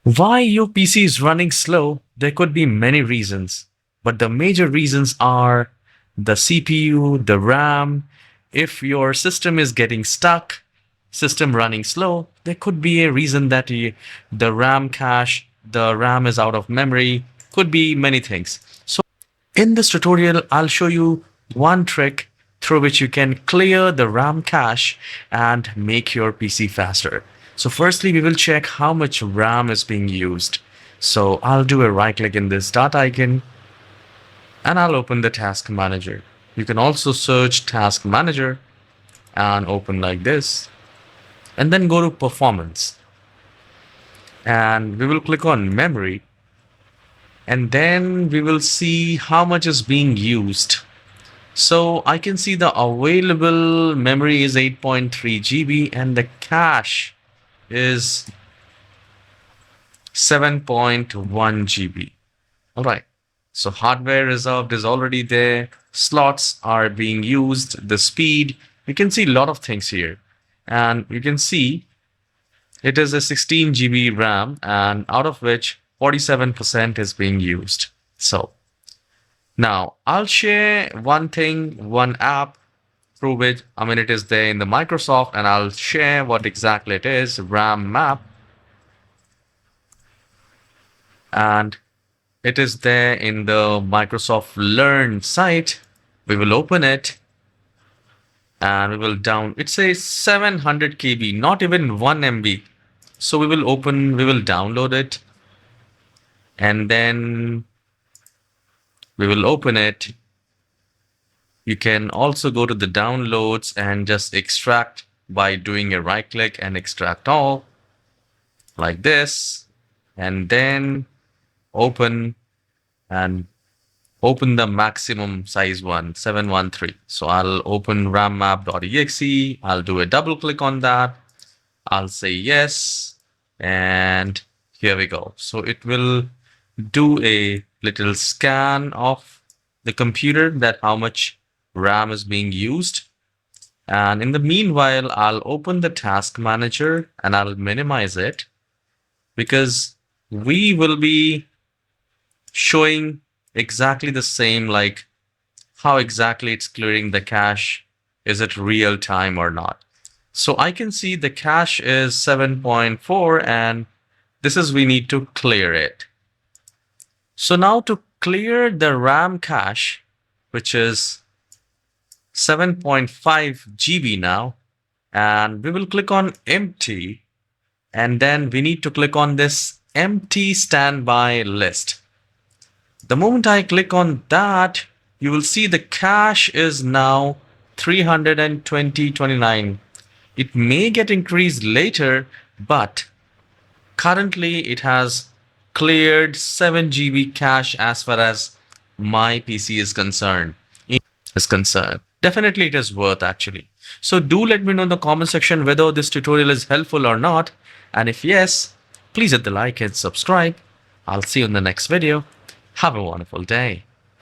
Why your PC is running slow? There could be many reasons, but the major reasons are the CPU, the RAM. If your system is getting stuck, system running slow, there could be a reason that the RAM cache, the RAM is out of memory, could be many things. So in this tutorial, I'll show you one trick through which you can clear the RAM cache and make your PC faster. So firstly, we will check how much RAM is being used. So I'll do a right click in this dot icon and I'll open the task manager. You can also search task manager and open like this and then go to performance and we will click on memory and then we will see how much is being used. So I can see the available memory is 8.3 GB and the cache is 7.1 GB. All right. So hardware reserved is already there. Slots are being used. The speed, you can see a lot of things here. And you can see it is a 16 GB RAM and out of which 47% is being used. So now I'll share one thing, one app through which, it is there in the Microsoft and I'll share what exactly it is, RAM map. And it is there in the Microsoft Learn site. We will open it and we will it says 700 KB, not even 1 MB. So we will download it and then we will open it. You can also go to the downloads and just extract by doing a right click and extract all like this and then open the maximum size one, 713. So I'll open rammap.exe. I'll do a double click on that. I'll say yes. And here we go. So it will do a little scan of the computer that how much RAM is being used. And in the meanwhile, I'll open the task manager and I'll minimize it because we will be showing exactly the same, like how exactly it's clearing the cache. Is it real time or not? So I can see the cache is 7.4 and this is we need to clear it. So now to clear the RAM cache, which is 7.5 GB now, and we will click on empty and then we need to click on this empty standby list. The moment I click on that, you will see the cache is now 320.29. It may get increased later, but currently it has cleared 7 GB cache as far as my PC is concerned. Definitely it is worth actually. So do let me know in the comment section whether this tutorial is helpful or not. And if yes, please hit the like and subscribe. I'll see you in the next video. Have a wonderful day.